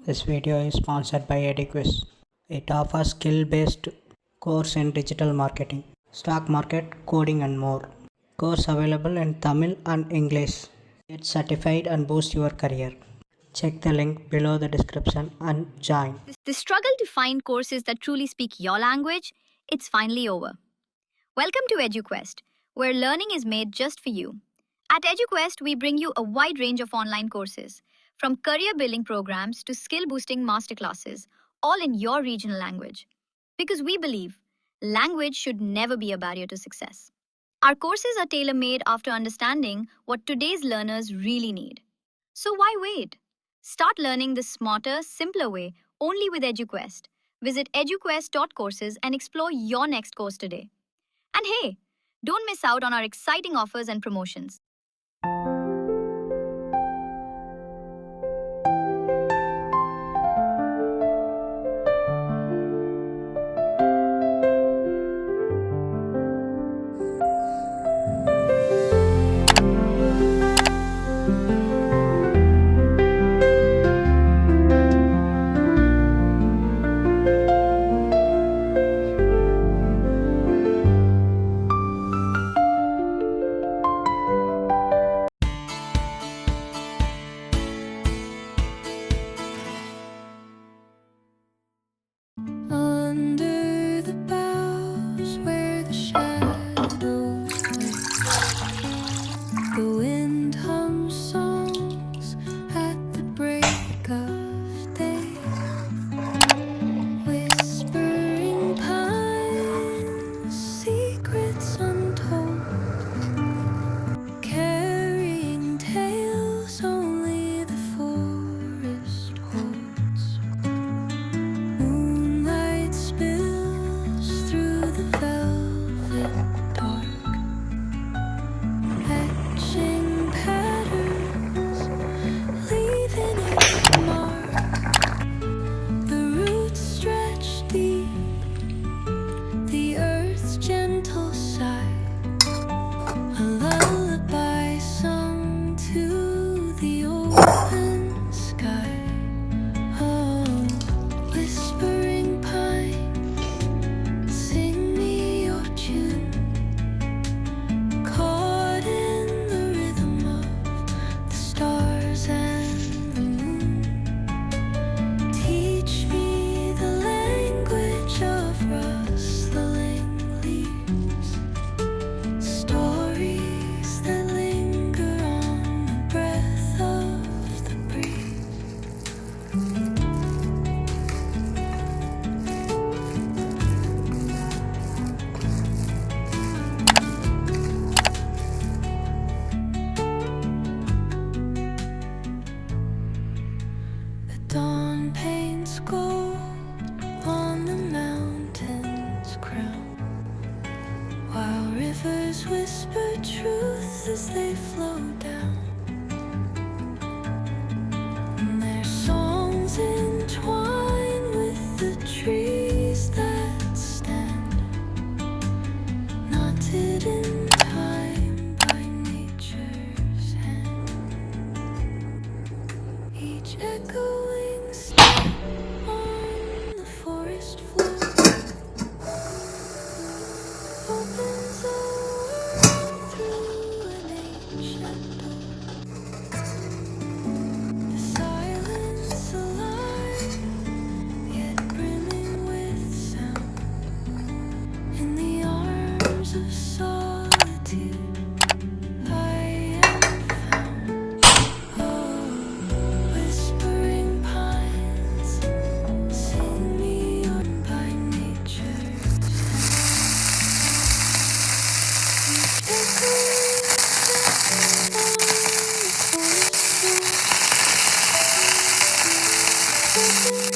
This video is sponsored by Eduquest. It offers skill-based course in digital marketing, stock market, coding and more. Course available in Tamil and English. Get certified and boost your career. Check the link below the description and join. The struggle to find courses that truly speak your language, it's finally over. Welcome to Eduquest, where learning is made just for you. At Eduquest, we bring you a wide range of online courses, from career building programs to skill boosting masterclasses, all in your regional language. Because we believe language should never be a barrier to success. Our courses are tailor made after understanding what today's learners really need. So why wait? Start learning the smarter, simpler way only with Eduquest. Visit eduquest.courses and explore your next course today. And hey, don't miss out on our exciting offers and promotions. Under the boughs where the shadows wait, the wind hums songs at the break of day. Whispering pines, secrets untold, carrying tales only the forest holds. Moonlight spills through the velvet dark, etching patterns, leaving its mark. The roots stretch deep, the earth's gentle sigh, a lullaby sung to the open sky. Oh, whispering pine, sing me your tune, caught in the rhythm of the stars and the moon. Teach me the language of rustling leaves, stories that linger on the breath of the breeze. The dawn paints gold on the mountain's crown, while rivers whisper truth as they flow down. And their songs entwine with the trees that stand, knotted in time by nature's hand. Each echoing step on the forest floor opens a world through an ancient door. The silence alive, yet brimming with sound. In the arms of solitude, I am found. Oh, whispering pines, sing me on by nature's hand. Echoing steps on the forest floor, opens